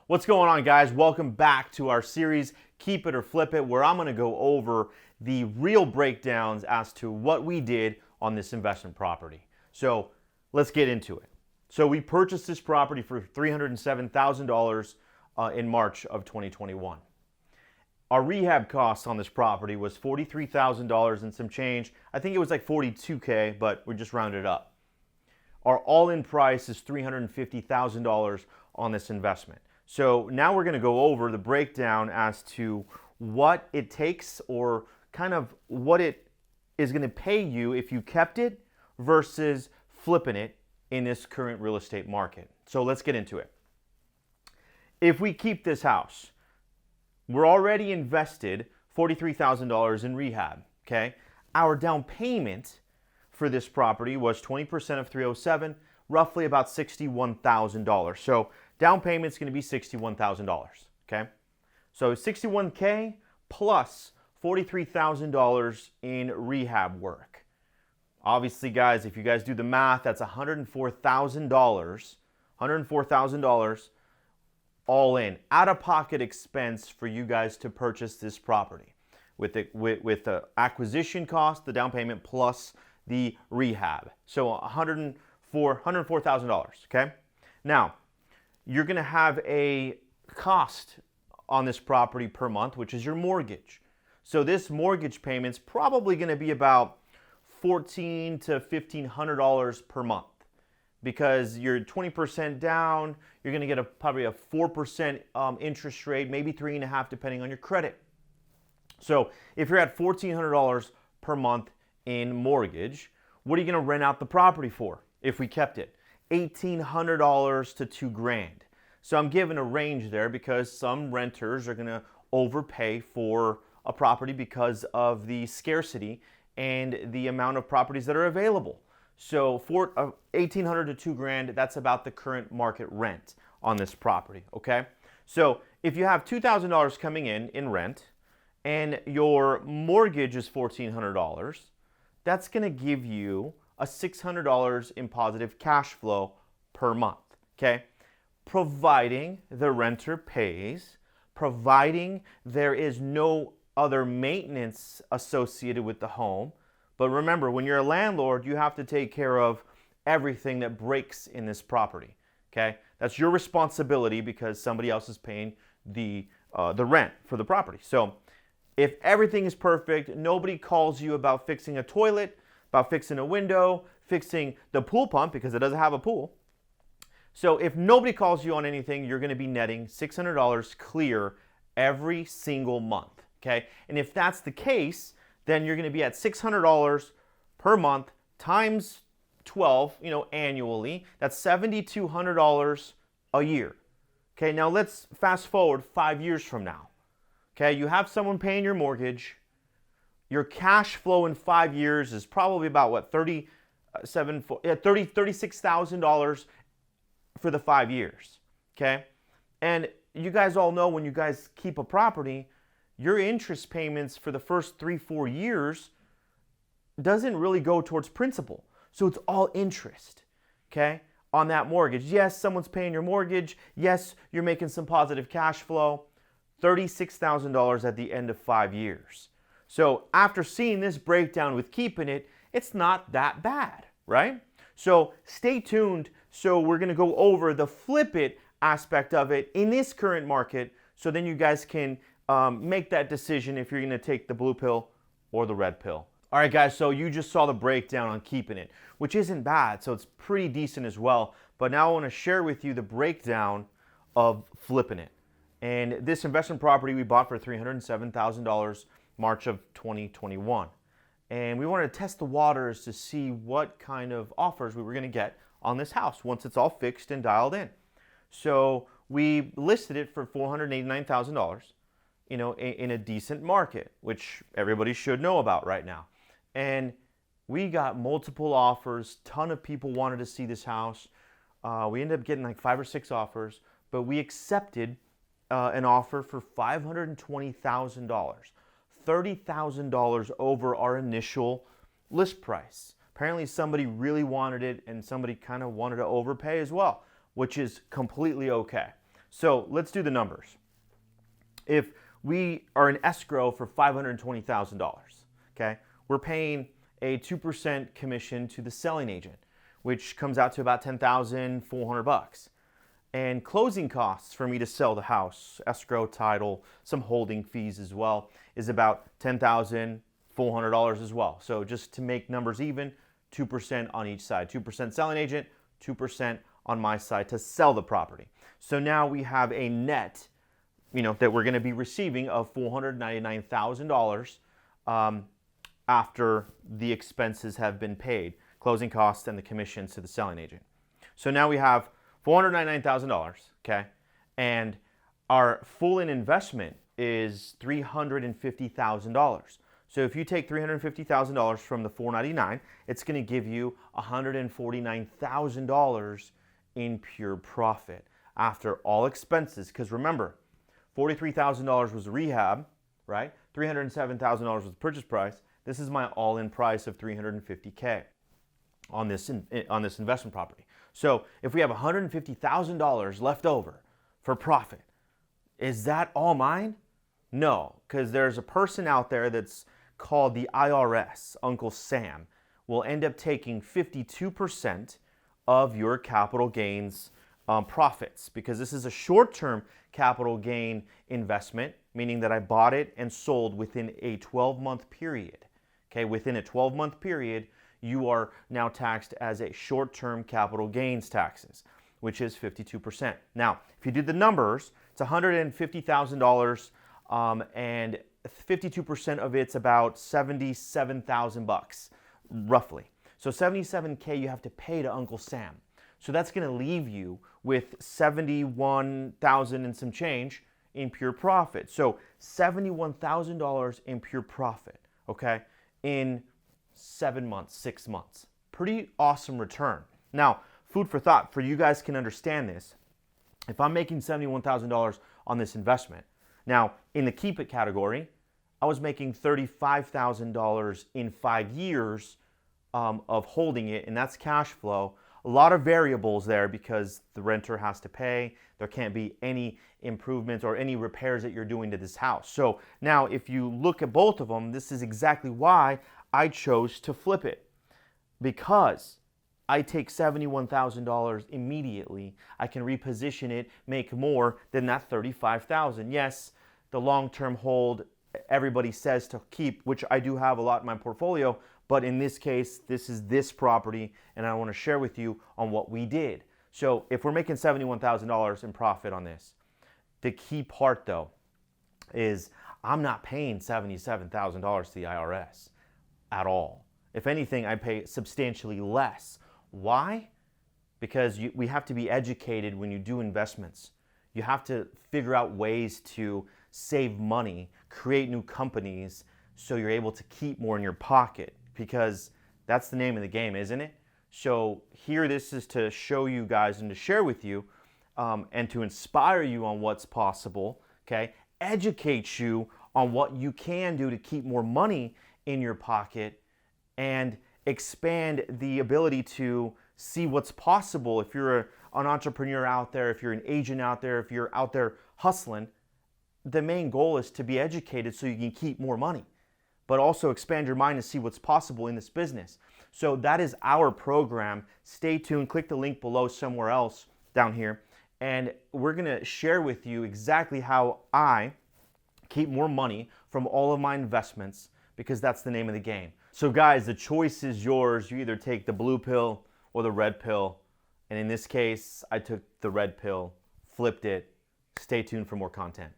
What's going on, guys? Welcome back to our series, Keep It or Flip It, where I'm going to go over the real breakdowns as to what we did on this investment property. So let's get into it. So we purchased this property for $307,000 in March of 2021. Our rehab costs on this property was $43,000 and some change. I think it was like $42K, but we just rounded up. Our all-in price is $350,000 on this investment. So now we're going to go over the breakdown as to what it takes, or kind of what it is going to pay you if you kept it versus flipping it in this current real estate market. So let's get into it. If we keep this house, we're already invested $43,000 in rehab, okay? Our down payment for this property was 20% of 307, roughly about $61,000. So down payment is going to be $61,000, okay? So $61K plus $43,000 in rehab work. Obviously, guys, if you guys do the math, that's $104,000 all in, out-of-pocket expense for you guys to purchase this property with the acquisition cost, the down payment, plus the rehab. So $104,000, okay? Now, you're going to have a cost on this property per month, which is your mortgage. So this mortgage payment's probably going to be about $1,400 to $1,500 per month, because you're 20% down. You're going to get probably a 4% interest rate, maybe 3.5% depending on your credit. So if you're at $1,400 per month in mortgage, what are you going to rent out the property for if we kept it? $1,800 to $2,000. So I'm giving a range there because some renters are going to overpay for a property because of the scarcity and the amount of properties that are available. So for $1,800 to $2,000, that's about the current market rent on this property, okay? So if you have $2,000 coming in rent, and your mortgage is $1,400, that's going to give you a $600 in positive cash flow per month, okay? Providing the renter pays, providing there is no other maintenance associated with the home. But remember, when you're a landlord, you have to take care of everything that breaks in this property, okay? That's your responsibility because somebody else is paying the rent for the property. So if everything is perfect, nobody calls you about fixing a toilet, about fixing a window, fixing the pool pump because it doesn't have a pool. So if nobody calls you on anything, you're going to be netting $600 clear every single month, okay? And if that's the case, then you're going to be at $600 per month times 12, annually. That's $7,200 a year. Okay, now let's fast forward 5 years from now. Okay, you have someone paying your mortgage. Your cash flow in 5 years is probably about what, $36,000 for the 5 years. Okay, and you guys all know when you guys keep a property, your interest payments for the first 3-4 years doesn't really go towards principal. So it's all interest, okay, on that mortgage. Yes, someone's paying your mortgage. Yes, you're making some positive cash flow. $36,000 at the end of 5 years. So after seeing this breakdown with keeping it, it's not that bad, right? So stay tuned. So we're going to go over the flip it aspect of it in this current market, so then you guys can make that decision if you're going to take the blue pill or the red pill. All right, guys, so you just saw the breakdown on keeping it, which isn't bad, so it's pretty decent as well. But now I want to share with you the breakdown of flipping it. And this investment property we bought for $307,000 March of 2021. And we wanted to test the waters to see what kind of offers we were going to get on this house once it's all fixed and dialed in. So we listed it for $489,000. In a decent market, which everybody should know about right now. And we got multiple offers. Ton of people wanted to see this house. We ended up getting like 5 or 6 offers, but we accepted an offer for $520,000, $30,000 over our initial list price. Apparently somebody really wanted it and somebody kind of wanted to overpay as well, which is completely okay. So let's do the numbers. If we are in escrow for $520,000, okay, we're paying a 2% commission to the selling agent, which comes out to about $10,400. And closing costs for me to sell the house, escrow, title, some holding fees as well, is about $10,400 as well. So just to make numbers even, 2% on each side. 2% selling agent, 2% on my side to sell the property. So now we have a net, that we're going to be receiving of $499,000 after the expenses have been paid, closing costs and the commissions to the selling agent. So now we have $499,000, okay? And our full-in investment is $350,000. So if you take $350,000 from the $499,000, it's going to give you $149,000 in pure profit after all expenses. Because remember, $43,000 was the rehab, right? $307,000 was the purchase price. This is my all-in price of $350K on this investment property. So if we have $150,000 left over for profit, is that all mine? No, because there's a person out there that's called the IRS, Uncle Sam, will end up taking 52% of your capital gains profits, because this is a short-term capital gain investment, meaning that I bought it and sold within a 12-month period. Okay, within a 12-month period, you are now taxed as a short-term capital gains taxes, which is 52%. Now, if you did the numbers, it's $150,000, and 52% of it's about $77,000, roughly. So $77K you have to pay to Uncle Sam. So that's going to leave you with $71,000 and some change in pure profit. So $71,000 in pure profit, okay, in 7 months, 6 months. Pretty awesome return. Now, food for thought, for you guys can understand this. If I'm making $71,000 on this investment, now in the keep it category, I was making $35,000 in 5 years of holding it, and that's cash flow. A lot of variables there because the renter has to pay. There can't be any improvements or any repairs that you're doing to this house. So now if you look at both of them, this is exactly why I chose to flip it, because I take $71,000 immediately. I can reposition it, make more than that $35,000. Yes, the long-term hold, everybody says to keep, which I do have a lot in my portfolio, but in this case, this is this property, and I want to share with you on what we did. So if we're making $71,000 in profit on this, the key part though is I'm not paying $77,000 to the IRS at all. If anything, I pay substantially less. Why? Because we have to be educated when you do investments. You have to figure out ways to save money, create new companies, so you're able to keep more in your pocket, because that's the name of the game, isn't it? So here, this is to show you guys and to share with you and to inspire you on what's possible, okay? Educate you on what you can do to keep more money in your pocket and expand the ability to see what's possible. If you're an entrepreneur out there, if you're an agent out there, if you're out there hustling, the main goal is to be educated so you can keep more money, but also expand your mind to see what's possible in this business. So that is our program. Stay tuned, click the link below somewhere else down here, and we're gonna share with you exactly how I keep more money from all of my investments, because that's the name of the game. So guys, the choice is yours. You either take the blue pill or the red pill. And in this case, I took the red pill, flipped it. Stay tuned for more content.